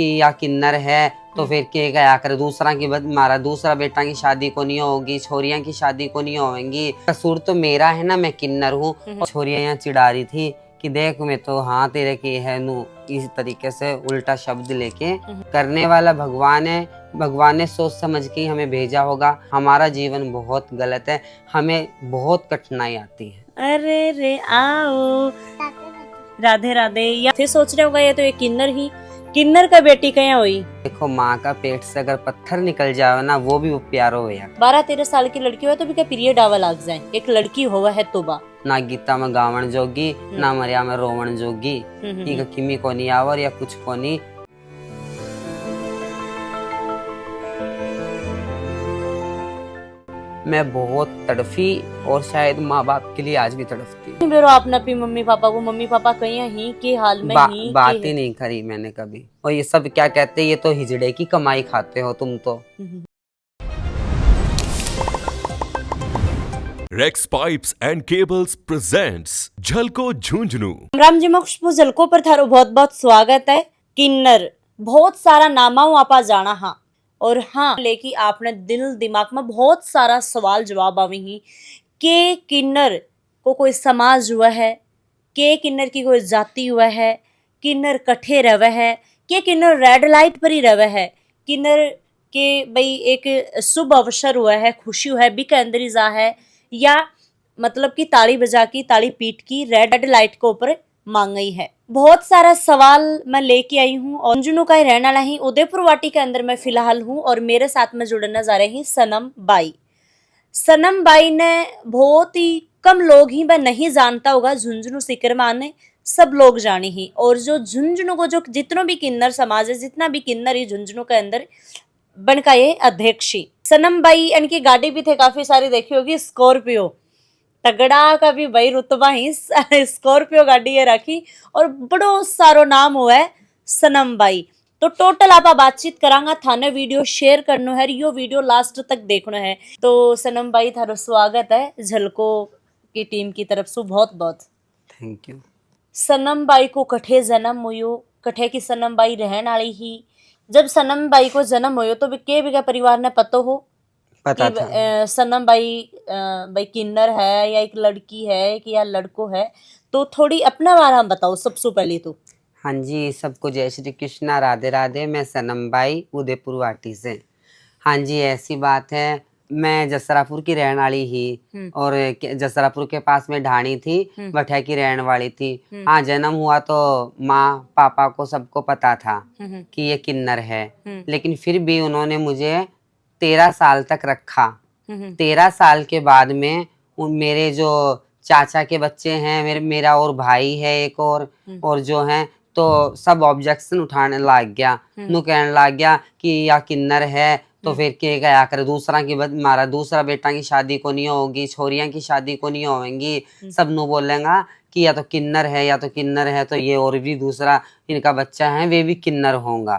कि या किन्नर है तो फिर के गया करे दूसरा की मारा दूसरा बेटा की शादी को नहीं होगी, छोरियां की शादी को नहीं होगी। कसूर तो मेरा है ना, मैं किन्नर हूँ। छोरियां यहाँ चिढ़ा रही थी कि देख मैं तो हाँ तेरे की है नू, इस तरीके से उल्टा शब्द लेके। करने वाला भगवान है, भगवान ने सोच समझ के ही हमें भेजा होगा। हमारा जीवन बहुत गलत है, हमें बहुत कठिनाई आती है। अरे रे आओ राधे राधे। या फिर सोच रहे होगा ये तो एक किन्नर का बेटी कहाँ हुई। देखो माँ का पेट से अगर पत्थर निकल जाए ना, वो भी वो प्यारो हो यार। 12-13 साल की लड़की हो तो भी क्या पीरियड आवा लग जाए, एक लड़की होवा है तोबा। ना गीता में गावण जोगी, ना मरिया में रोवण जोगी। इनका किमी को नहीं आवर या कुछ को नहीं। मैं बहुत तड़फी और शायद माँ बाप के लिए आज भी तड़फती। बेरो आपने अपनी मम्मी पापा कहीं ही के हाल में ही बात ही नहीं करी मैंने कभी। और ये सब क्या कहते हैं, ये तो हिजड़े की कमाई खाते हो तुम तो। Rex pipes and cables presents Jhalko Jhunjhunu. Ram ji मुझको झलको पर थारो बहुत बहुत स्वागत है। किन्नर बहुत सारा नामाओं आपा जाना हाँ, और हाँ लेकिन आपने दिल दिमाग में बहुत सारा सवाल जवाब आवेंगी के किन्नर को कोई समाज हुआ है, के किन्नर की कोई जाति हुआ है, किन्नर कठे रवे है, के किन्नर रेड लाइट पर ही रवे है, किन्नर के भाई एक शुभ अवसर हुआ है, खुशी हुआ है बिक अंदर जा है, या मतलब कि ताली बजा की ताली पीट की रेड लाइट को ऊपर मांग गई है। बहुत सारा सवाल मैं लेके आई हूँ और झुंझुनू का ही रहने वाला ही उदयपुर वाटी के अंदर मैं फिलहाल हूँ और मेरे साथ में जुड़ने जा रही सनम बाई। सनम बाई ने बहुत ही कम लोग ही वह नहीं जानता होगा, झुंझुनू सिकरमान ने सब लोग जाने ही। और जो झुंझुनू को जो जितना भी किन्नर समाज है, जितना भी किन्नर ही झुंझुनू के अंदर बनका ये अध्यक्ष ही सनम बाई। इनकी गाड़ी भी थे काफी सारी देखी होगी, स्कॉर्पियो तगड़ा का भी भाई रुतबा ही स्कॉर्पियो गाड़ी है रखी और बड़ो सारो नाम हुआ है सनम बाई। तो टोटल आप बातचीत करांगा, थाने वीडियो शेयर करनो है, यो वीडियो लास्ट तक देखना है। तो सनम बाई थारो स्वागत है झलको की टीम की तरफ से बहुत बहुत थैंक यू। सनम बाई को कठे जन्म हुयो, कठे की सनम बाई रहन वाली ही। जब सनम बाई को जन्म हुयो तो के परिवार ने पतो हो पता कि था। सनम बाई किन्नर है या एक लड़की है कि या लड़को है, तो थोड़ी अपना बारे में बताओ सबसे पहले तो। हाँ जी, सबको जय श्री कृष्णा, राधे राधे। मैं सनम बाई उदयपुर वाटी से। हाँ जी, ऐसी बात है, मैं जसरापुर की रहने वाली ही और जसरापुर के पास में ढाणी थी, भठिया की रहने वाली थी। हाँ, जन्म हुआ तो माँ पापा को सबको पता था कि ये किन्नर है, लेकिन फिर भी उन्होंने मुझे 13 साल तक रखा। 13 साल के बाद में मेरे जो चाचा के बच्चे हैं, मेरा और भाई है एक और जो हैं, तो सब ऑब्जेक्शन उठाने लग गया। नु कहने लग गया कि या किन्नर है तो फिर के गया करे दूसरा की मारा दूसरा बेटा की शादी को नहीं होगी, छोरियां की शादी को नहीं होगी। सब नु बोलेगा कि या तो किन्नर है या तो किन्नर है, तो ये और भी दूसरा इनका बच्चा है वे भी किन्नर होगा।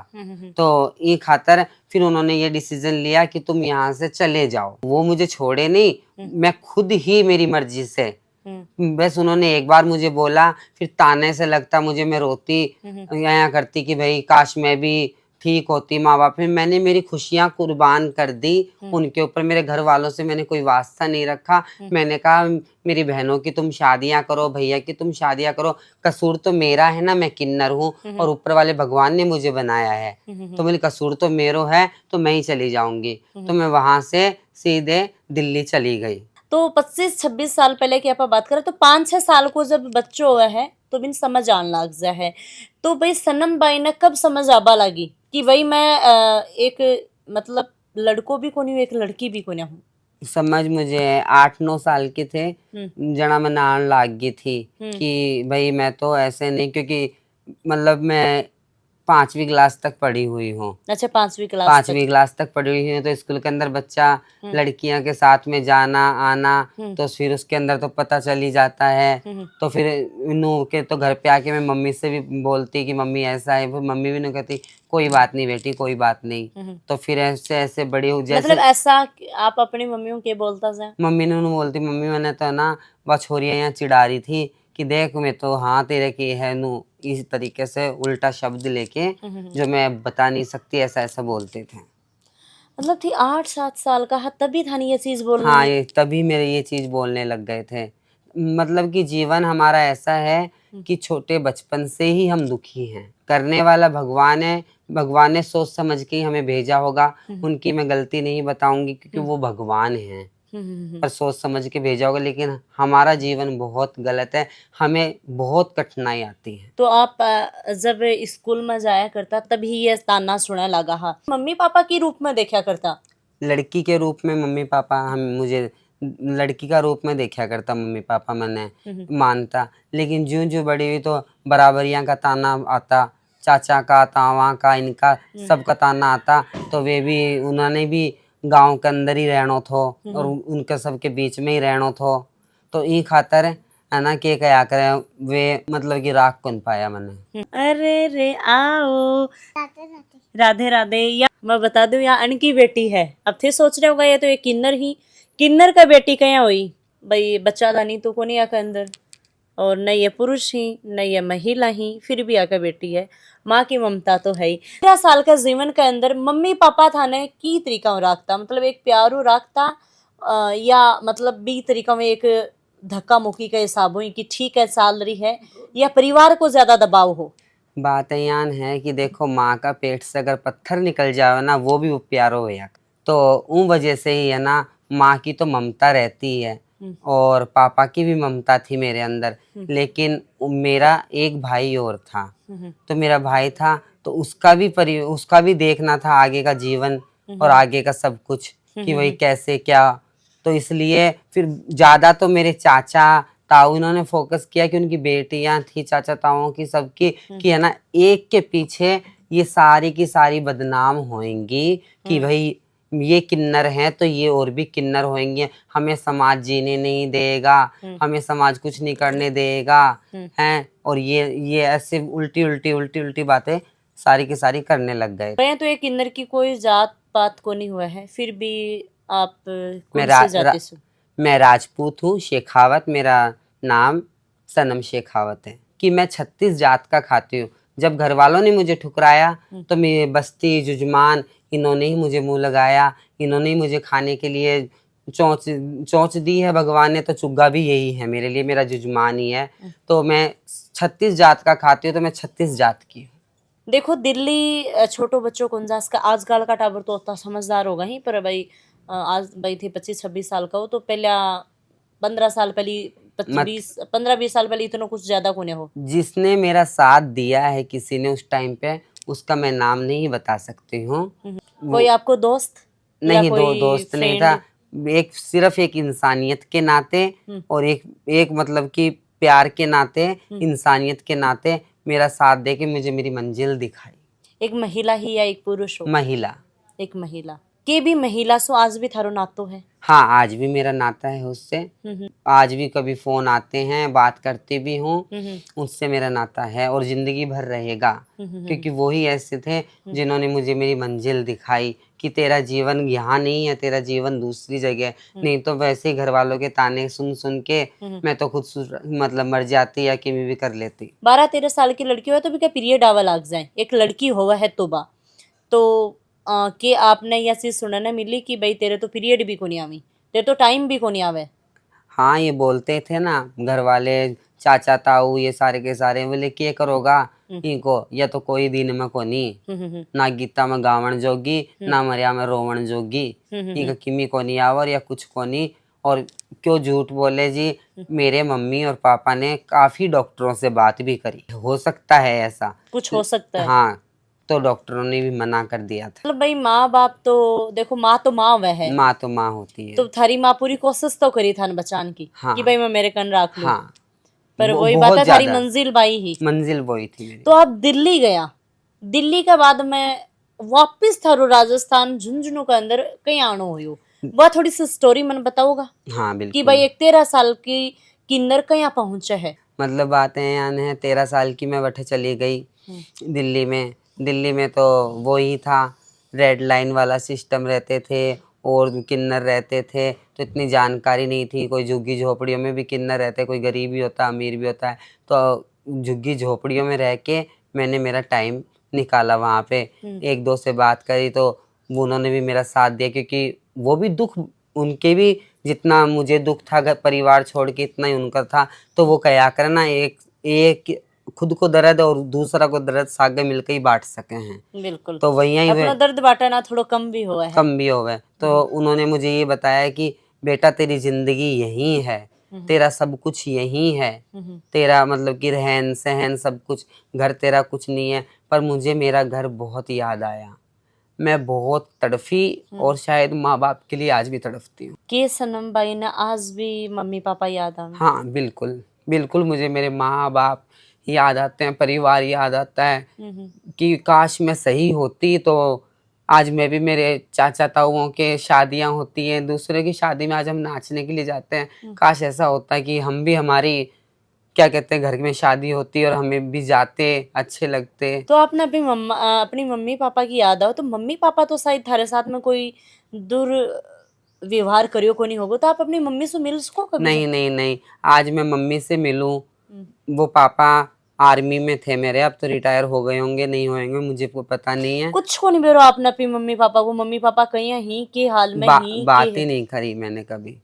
तो ये खातर फिर उन्होंने ये डिसीजन लिया कि तुम यहाँ से चले जाओ। वो मुझे छोड़े नहीं, मैं खुद ही मेरी मर्जी से। बस उन्होंने एक बार मुझे बोला, फिर ताने से लगता मुझे, मैं रोती यहाँ करती कि भाई काश मैं भी ठीक होती माँ बाप। फिर मैंने मेरी खुशियाँ कुर्बान कर दी उनके ऊपर। मेरे घर वालों से मैंने कोई वास्ता नहीं रखा। मैंने कहा मेरी बहनों की तुम शादियां करो, भैया की तुम शादियां करो, कसूर तो मेरा है ना, मैं किन्नर हूँ और ऊपर वाले भगवान ने मुझे बनाया है, तो मेरी कसूर तो मेरो है, तो मैं ही चली जाऊंगी। तो मैं वहां से सीधे दिल्ली चली गई। तो 25-26 साल पहले की आप बात करें तो 5-6 साल को जब बच्चों हुआ है तो बिन समझ आने लग जा है। तो भाई सनम बाई ने कब समझ आबा लगी कि भाई मैं एक मतलब लड़को भी को नहीं हूँ, एक लड़की भी को नहीं हूँ। समझ मुझे 8-9 साल के थे जना मैं नान लाग गई थी कि भाई मैं तो ऐसे नहीं, क्योंकि मतलब मैं 5वीं क्लास तक पढ़ी हुई हूँ। अच्छा, 5वीं क्लास तक पढ़ी हुई हूँ। तो स्कूल के अंदर बच्चा लड़कियां के साथ में जाना आना, तो फिर उसके अंदर तो पता चल ही जाता है। तो फिर नू के तो घर पे आके मैं मम्मी से भी बोलती कि मम्मी ऐसा है, फिर मम्मी भी नहीं कहती कोई बात नहीं बेटी कोई बात नहीं। तो फिर ऐसे ऐसे बड़ी हो, जैसे मतलब ऐसा आप अपनी मम्मियों के बोलता से? मम्मी ने उन्हें बोलती, मम्मी मैंने तो ना वह छोरियां यहाँ चिढ़ा रही थी कि देख मैं तो हाँ तेरे की है नू, इस तरीके से उल्टा शब्द लेके जो मैं बता नहीं सकती ऐसा ऐसा बोलते थे। मतलब थी 8-7 साल का तभी था नहीं ये चीज बोलने हाँ, लगी? ये तभी मेरे ये चीज बोलने लग गए थे। मतलब कि जीवन हमारा ऐसा है कि छोटे बचपन से ही हम दुखी हैं। करने वाला भगवान है, भगवान ने सोच समझ के ही हमें भेजा होगा। उनकी मैं गलती नहीं बताऊंगी क्योंकि वो भगवान हैं, पर सोच समझ के भेजा होगा। लेकिन हमारा जीवन बहुत गलत है, हमें बहुत कठिनाई आती है। तो आप जब स्कूल में जाया करता तभी ये ताना सुना लगा हा मम्मी पापा के रूप में देखा करता? लड़की के रूप में मम्मी पापा हम मुझे लड़की का रूप में देखा करता मम्मी पापा मैंने मानता। लेकिन ज्यों ज्यों बड़ी हुई तो बराबरियां का ताना आता, चाचा का, तावा का, इनका सबका ताना आता। तो वे भी उन्होंने भी गांव के अंदर ही रहना थो और उनके सबके बीच में ही रहना थो। तो ई खातर है ना के क्या करे वे मतलब कि राख कौन पाया मैंने। अरे रे आओ राधे राधे। या मैं बता दूं यहाँ अन की बेटी है। अब थे सोच रहे होगा ये तो एक किन्नर का बेटी कहाँ हुई भाई, बच्चा था नहीं तो को नहीं आका अंदर, और न ये पुरुष ही न ये महिला ही, फिर भी आका बेटी है। माँ की ममता तो है ही। 13 साल का जीवन के अंदर मम्मी पापा था ने की तरीका राखता, मतलब एक प्यारू राखता या मतलब बी तरीका में एक धक्का मुक्की का हिसाब हुई कि ठीक है साल रही है, या परिवार को ज्यादा दबाव हो? बात यान है कि देखो माँ का पेट से अगर पत्थर निकल जावे ना वो भी वो प्यारो होया। तो उन वजह से ही है ना, माँ की तो ममता रहती है और पापा की भी ममता थी मेरे अंदर। लेकिन मेरा एक भाई और था, तो मेरा भाई था तो उसका भी देखना था आगे का जीवन और आगे का सब कुछ कि वही कैसे क्या। तो इसलिए फिर ज्यादा तो मेरे चाचा ताऊ इन्होंने फोकस किया कि उनकी बेटियां थी चाचा ताऊओं की सबकी कि है ना एक के पीछे ये सारी की सारी बदनाम होंगी कि भाई ये किन्नर हैं तो ये और भी किन्नर होंगे, हमें समाज जीने नहीं देगा, हमें समाज कुछ नहीं करने देगा हैं। और ये ऐसे उल्टी उल्टी उल्टी उल्टी बातें सारी की सारी करने लग गए। मैं तो एक किन्नर की कोई जात पात को नहीं हुआ है, फिर भी आप मैं कौन रा, से रा, जाति से? मैं राजपूत हूँ, शेखावत मेरा नाम सनम शेखावत है। कि मैं 36 जात का खाती हूँ। जब घर वालों ने मुझे ठुकराया तो मैं बस्ती जुजमान इन्होंने ही मुझे मुंह लगाया, इन्होंने ही मुझे खाने के लिए चोंच दी है भगवान ने। तो चुग्गा भी यही है मेरे लिए, मेरा जुजमान ही है। तो मैं 36 जात का खाती हूँ, तो मैं 36 जात की हूँ। देखो दिल्ली छोटो बच्चों को अंदाज का आजकल का टाबर तो उतना समझदार होगा ही, पर भाई आज भाई थे 25-26 साल का हो तो पहला 15 साल पहले 15-20 साल पहले इतना कुछ ज्यादा कोने हो। जिसने मेरा साथ दिया है किसी ने उस टाइम पे, उसका मैं नाम नहीं बता सकती हूँ। कोई आपको दोस्त या नहीं, कोई दोस्त नहीं फ्रेंड? था। एक सिर्फ एक इंसानियत के नाते और एक मतलब कि प्यार के नाते, इंसानियत के नाते मेरा साथ दे के मुझे मेरी मंजिल दिखाई। एक महिला ही या एक पुरुष हो? महिला। एक महिला के भी महिला सो आज भी थारो नातो है? हाँ, आज भी मेरा नाता है उससे। आज भी कभी फोन आते हैं, बात करती भी हूँ, उससे मेरा नाता है और जिंदगी भर रहेगा। क्योंकि वो ही ऐसे थे जिन्होंने मुझे मेरी मंजिल दिखाई कि तेरा जीवन यहाँ नहीं है, तेरा जीवन दूसरी जगह। नहीं तो वैसे ही घर वालों के ताने सुन सुन के मैं तो खुद मतलब मर जाती या कि भी कर लेती। 12-13 साल की लड़की हो तो भी क्या पीरियड आवा लग जाए, एक लड़की होवा है तो कि आपने यह चीज सुनने मिली कि भाई तेरे तो पीरियड भी को नहीं आवी, तेरे तो टाइम भी को नहीं आवे? हाँ, ये बोलते थे ना घर वाले, चाचा ताऊ ये सारे के सारे, बोले क्या करोगा इनको, या तो कोई दिन में को नहीं, ना गीता में गावण जोगी ना मरिया में रोवण जोगी, इनका किमी को नहीं आवर या कुछ को नहीं। और क्यों झूठ बोले जी, मेरे मम्मी और पापा ने काफी डॉक्टरों से बात भी करी, हो सकता है ऐसा कुछ हो सकता है। हाँ, तो डॉक्टरों ने भी मना कर दिया था। मतलब भाई माँ बाप तो देखो, माँ तो माँ वह है, माँ तो माँ होती है। तो थारी माँ पूरी कोशिश तो करी था बचान की हाँ, कि भाई मैं मेरे कन रख लूं। हाँ, पर वही बहुत बात है थारी ज्यादा। मंजिल बाई ही। मंजिल वही थी मेरी। तो आप दिल्ली गया, दिल्ली के बाद में वापस थारो राजस्थान झुंझुनू के अंदर कहीं आनो हो, वह थोड़ी सी स्टोरी मन बताओगा हाँ कि बिल्कुल। भाई एक 13 साल की किन्नर कहाँ पहुंचे है? मतलब बातें यान है, 13 साल की मैं बठे चली गई दिल्ली में। दिल्ली में तो वो ही था, रेड लाइन वाला सिस्टम रहते थे, और किन्नर रहते थे तो इतनी जानकारी नहीं थी। कोई झुग्गी झोपड़ियों में भी किन्नर रहते, कोई गरीब भी होता है, अमीर भी होता है। तो झुग्गी झोपड़ियों में रह के मैंने मेरा टाइम निकाला वहाँ पे। एक दो से बात करी तो उन्होंने भी मेरा साथ दिया, क्योंकि वो भी दुख, उनके भी जितना मुझे दुख था परिवार छोड़ के इतना ही उनका था। तो वो कया करे ना, एक खुद को दर्द और दूसरा को दर्द सागे मिलकर ही बांट सके हैं। बिल्कुल। तो वही अपना दर्द बांटा ना थोड़ा कम भी हुआ है। कम भी हो गए। तो उन्होंने मुझे ये बताया कि बेटा तेरी जिंदगी यही है, तेरा सब कुछ यही है, तेरा मतलब कि रहन सहन सब कुछ, घर तेरा कुछ नहीं है। पर मुझे मेरा घर बहुत याद आया, मैं बहुत तड़फी और शायद माँ बाप के लिए आज भी तड़फती हूँ। के सनम भाई ना आज भी मम्मी पापा याद आवे? हाँ बिल्कुल बिल्कुल, मुझे मेरे माँ बाप याद आते हैं, परिवार याद आता है कि काश मैं सही होती तो आज मैं भी, मेरे चाचा ताऊओं के शादियां होती हैं, दूसरे की शादी में आज हम नाचने के लिए जाते हैं। काश ऐसा होता कि हम भी, हमारी क्या कहते हैं, घर में शादी होती और हमें भी जाते, अच्छे लगते। तो आपने अपनी मम्मी पापा की याद आओ तो मम्मी पापा तो शायद थारे साथ में कोई दुर्व्यवहार करियो को नहीं होगा, तो आप अपनी मम्मी से मिल सको कभी? नहीं नहीं नहीं, आज मैं मम्मी से मिलूं, वो पापा आर्मी में थे मेरे, अब तो रिटायर हो गए होंगे, नहीं होंगे, मुझे को पता नहीं है। कुछ को नहीं बेरो आपने अपनी मम्मी पापा को? मम्मी पापा कहीं ही के हाल में ही बात ही नहीं करी मैंने कभी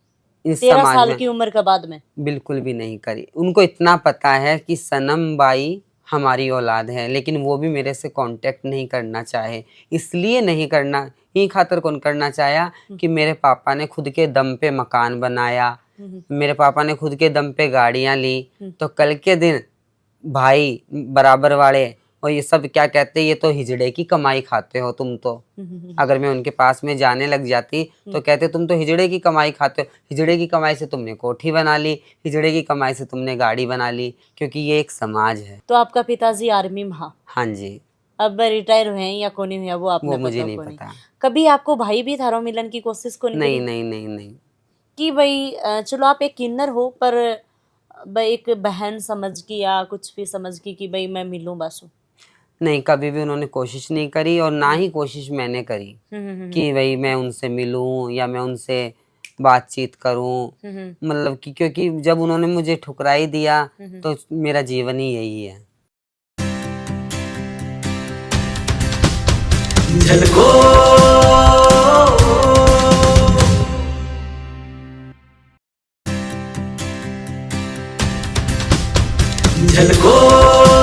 इस 13 समाज साल में, की उम्र के बाद में बिल्कुल भी नहीं करी। उनको इतना पता है कि सनम बाई हमारी औलाद है, लेकिन वो भी मेरे से कांटेक्ट नहीं करना चाहे। इसलिए नहीं करना ही खातर कौन करना चाहा कि मेरे पापा ने खुद के दम पे मकान बनाया, मेरे पापा ने खुद के दम पे गाड़ियां ली। तो कल के दिन भाई बराबर वाले और ये सब क्या कहते हैं, ये तो हिजड़े की कमाई खाते हो तुम तो। अगर मैं उनके पास में जाने लग जाती तो कहते तुम तो हिजड़े की कमाई खाते हो, हिजड़े की कमाई से तुमने कोठी बना ली, हिजड़े की कमाई से तुमने गाड़ी बना ली, क्योंकि ये एक समाज है। तो आपका पिताजी आर्मी में? हाँ जी। अब रिटायर हुए हैं या कोनी हुआ वो आपने वो मुझे नहीं को पता। कभी आपको भाई भी थारो मिलन की कोशिश को नहीं नहीं करी? नहीं नहीं नहीं। कि भाई चलो आप एक किन्नर हो पर भाई एक बहन समझ की या कुछ भी समझ की कि भाई मैं मिलूं बस? नहीं, कभी भी उन्होंने कोशिश नहीं करी और ना ही कोशिश मैंने करी कि भाई मैं उनसे मिलूं या मैं उनसे बातचीत करूं। मतलब कि क्योंकि जब उन्होंने मुझे ठुकराई दिया तो मेरा जीवन ही यही है। झलको झलको